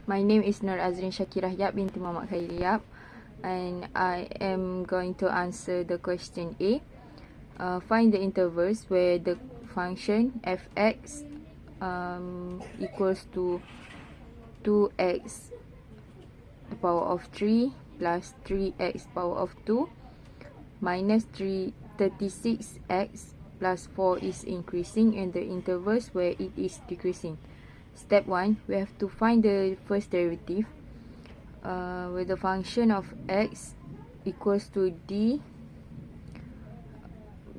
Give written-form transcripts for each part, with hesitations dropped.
My name is Nur Azrin Shakirah Yap binti Muhammad Khairi Yap, and I am going to answer the question A. Find the intervals where the function fx equals to 2x the power of 3 plus 3x power of 2 minus 36x plus 4 is increasing, and the intervals where it is decreasing. Step 1, we have to find the first derivative where the function of x equals to d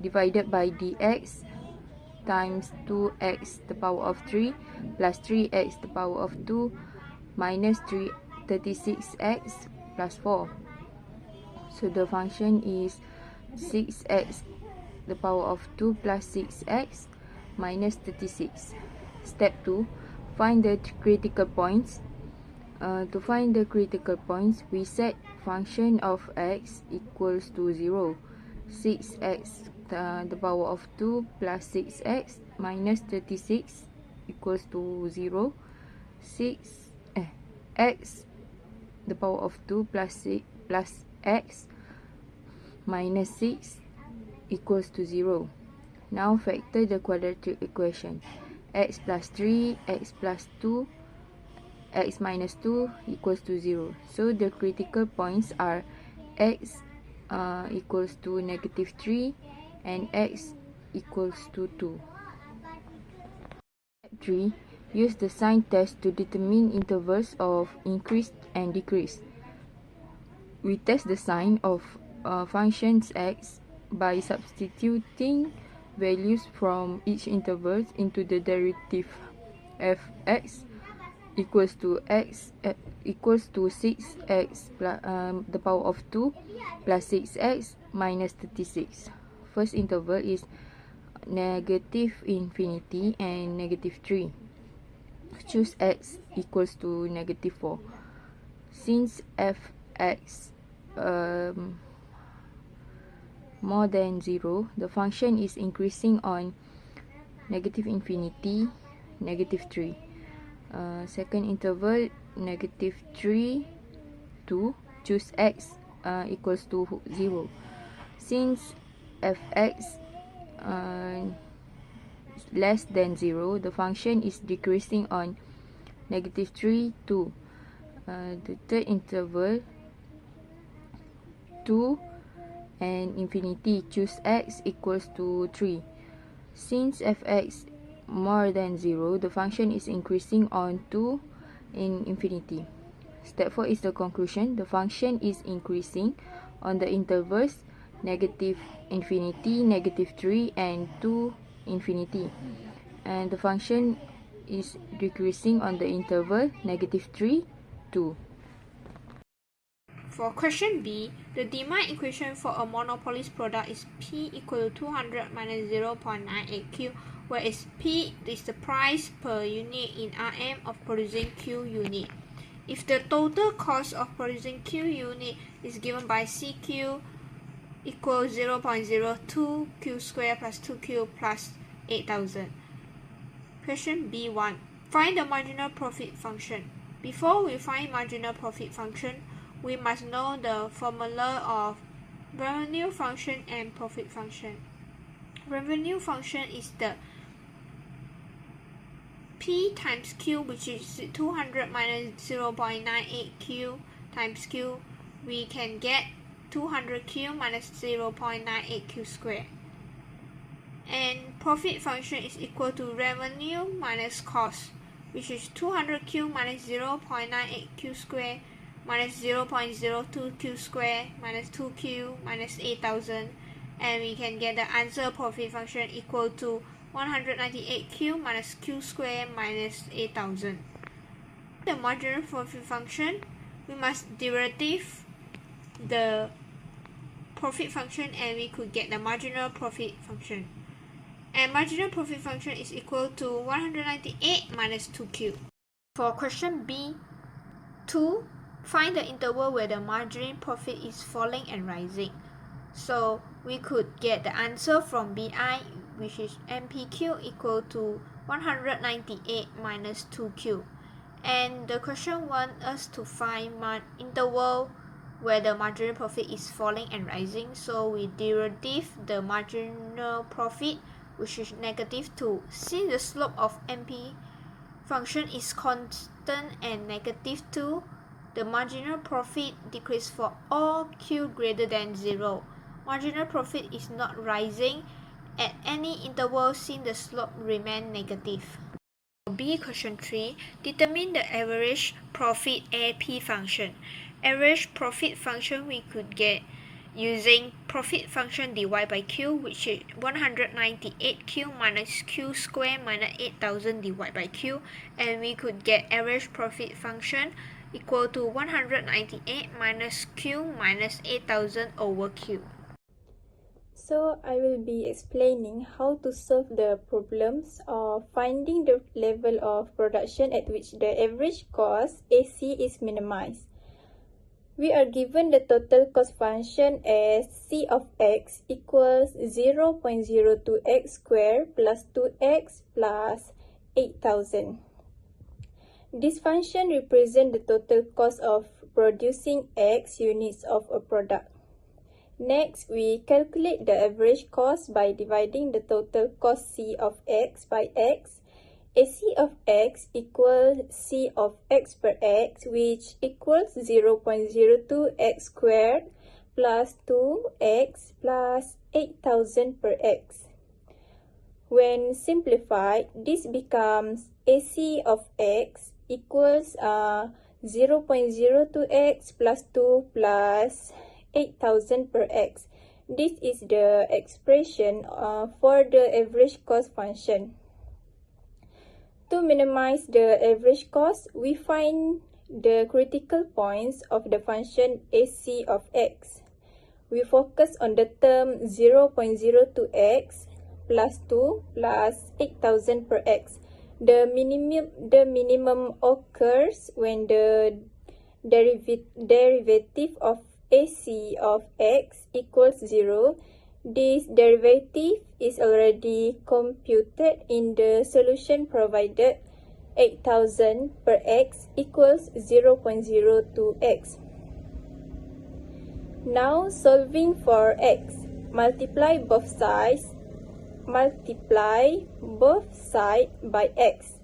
divided by dx times 2x the power of 3 plus 3x the power of 2 minus 36x plus 4. So the function is 6x the power of 2 plus 6x minus 36. Step 2, find the critical points. To find the critical points, we set function of x equals to 0. 6x the power of 2 plus 6x minus 36 equals to 0. X the power of 2 plus x minus 6 equals to 0. Now factor the quadratic equation. X plus 3, x plus 2, x minus 2 equals to 0. So the critical points are x equals to negative 3 and x equals to 2. Step 3. Use the sign test to determine intervals of increase and decrease. We test the sign of functions x by substituting values from each interval into the derivative fx equals to x equals to 6x plus the power of 2 plus 6x minus 36. First interval is negative infinity and negative 3. Choose x equals to negative 4. Since fx more than 0, the function is increasing on negative infinity, negative 3. Second interval, negative 3, 2. Choose x equals to 0. Since fx less than 0, the function is decreasing on negative 3, 2. The third interval, 2 and infinity. Choose x equals to 3. Since fx more than 0, the function is increasing on 2 and infinity. Step 4 is the conclusion. The function is increasing on the intervals negative infinity, negative 3 and 2 infinity, and the function is decreasing on the interval negative 3, 2. For question B, the demand equation for a monopolist product is P equal to 200 minus 0.98Q, where P is the price per unit in RM of producing Q unit. If the total cost of producing Q unit is given by CQ equals 0.02 Q square plus 2Q plus 8,000. Question B1. Find the marginal profit function. Before we find marginal profit function, we must know the formula of revenue function and profit function. Revenue function is the P times Q, which is 200 minus 0.98Q times Q. We can get 200Q minus 0.98Q squared. And profit function is equal to revenue minus cost, which is 200Q minus 0.98Q squared minus 0.02Q squared minus 2Q minus 8,000, and we can get the answer profit function equal to 198Q minus Q squared minus 8,000. The marginal profit function, we must derivative the profit function and we could get the marginal profit function. And marginal profit function is equal to 198 minus 2Q. For question B2, find the interval where the marginal profit is falling and rising. So we could get the answer from BI, which is MPQ equal to 198 minus 2Q. And the question wants us to find interval where the marginal profit is falling and rising. So we derive the marginal profit, which is negative 2. Since the slope of MP function is constant and negative 2, the marginal profit decreases for all q greater than 0. Marginal profit is not rising at any interval since the slope remains negative. B, question 3. Determine the average profit AP function. Average profit function we could get using profit function divided by Q, which is 198Q minus Q squared minus 8000 divided by Q, and we could get average profit function equal to 198 minus Q minus 8000 over Q. So I will be explaining how to solve the problems of finding the level of production at which the average cost AC is minimized. We are given the total cost function as C of x equals 0.02x squared plus 2x plus 8000. This function represents the total cost of producing x units of a product. Next, we calculate the average cost by dividing the total cost C of x by x. AC of x equals C of x per x, which equals 0.02x squared plus 2x plus 8000 per x. When simplified, this becomes AC of x equals 0.02x plus 2 plus 8000 per x. This is the expression for the average cost function. To minimize the average cost, we find the critical points of the function AC of x. We focus on the term 0.02x plus 2 plus 8000 per x. The minimum occurs when the derivative of AC of x equals 0. This derivative is already computed in the solution provided. 8000 per x equals 0.02x. Now solving for x, multiply both sides by x.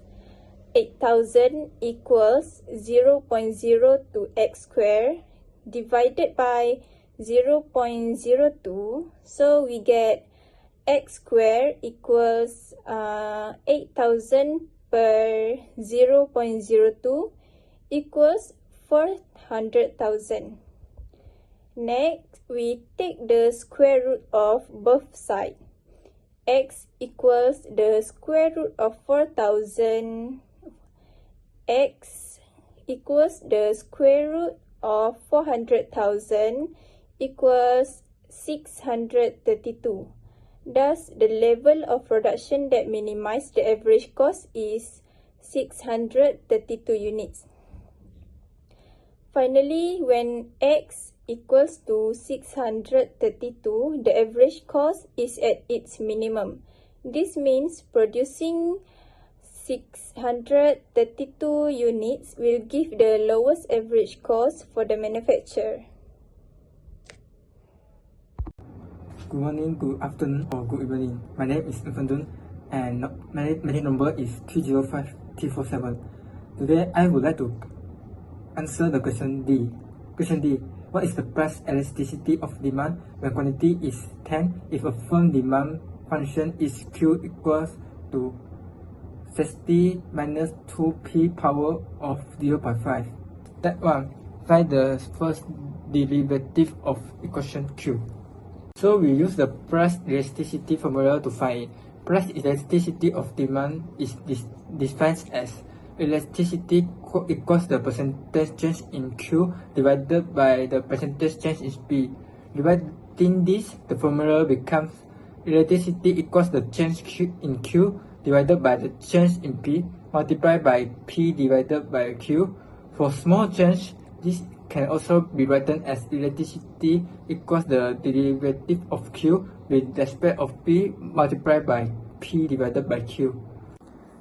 8000 equals 0.02x squared divided by 0.02, so we get x squared equals 8000 per 0.02 equals 400,000. Next, we take the square root of both sides. X equals the square root of 4000. X equals the square root of 400,000 equals 632. Thus, the level of production that minimizes the average cost is 632 units. Finally, when x equals to 632, the average cost is at its minimum. This means producing 632 units will give the lowest average cost for the manufacturer. Good morning, good afternoon, or good evening. My name is Infantun and my number is 305347. Today, I would like to answer the question D. Question D. What is the price elasticity of demand when quantity is 10 if a firm demand function is Q equals to 60 minus 2p power of 0.5. Step 1. Find the first derivative of equation Q. So we use the price elasticity formula to find it. Price elasticity of demand is defined as elasticity equals the percentage change in Q divided by the percentage change in P. Dividing this, the formula becomes elasticity equals the change in Q divided by the change in P multiplied by P divided by Q. For small change, this can also be written as elasticity equals the derivative of Q with respect of P multiplied by P divided by Q.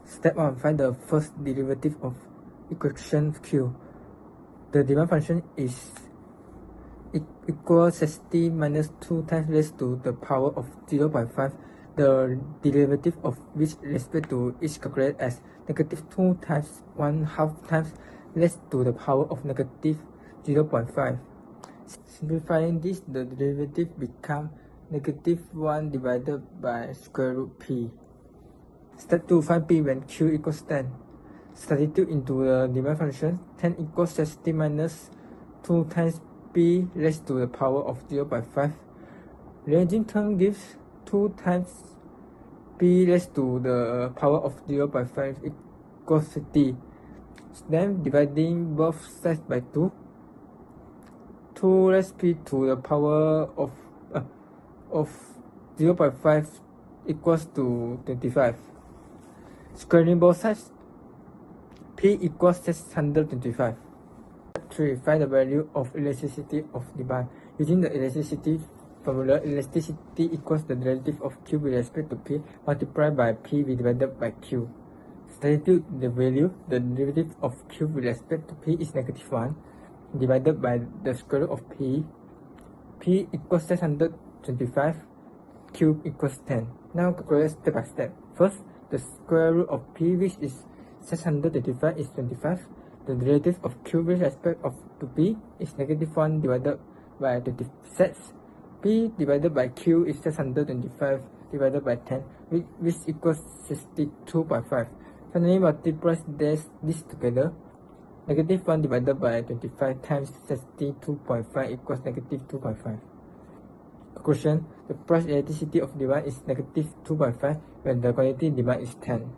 Step 1. Find the first derivative of equation Q. The demand function is equals 60 minus 2 times raised to the power of 0.5, the derivative of which respect to each calculated as negative 2 times 1/2 times raised to the power of negative 0.5. Simplifying this, the derivative becomes negative 1 divided by square root p. Step 2, find p when q equals 10. Substitute into the demand function. 10 equals 60 minus 2 times p raised to the power of 0.5. Rearranging term gives 2 times p raised to the power of 0.5 equals 50. Then dividing both sides by 2. 2 raised p to the power of 0.5 equals to 25. Squaring both sides, p equals 625. 3. Find the value of elasticity of demand. Using the elasticity formula, elasticity equals the derivative of q with respect to p multiplied by p divided by q. Substitute the value. The derivative of q with respect to p is negative 1 divided by the square root of p. P equals 625, q equals 10. Now calculate step by step. First, the square root of p, which is 625, is 25. The derivative of q with respect to p is negative 1 divided by 26. P divided by q is 625 divided by 10, which equals 62.5. Finally, multiply this together. Negative 1 divided by 25 times 62.5 equals negative 2.5. Conclusion: the price elasticity of demand is negative 2.5 when the quantity demand is 10.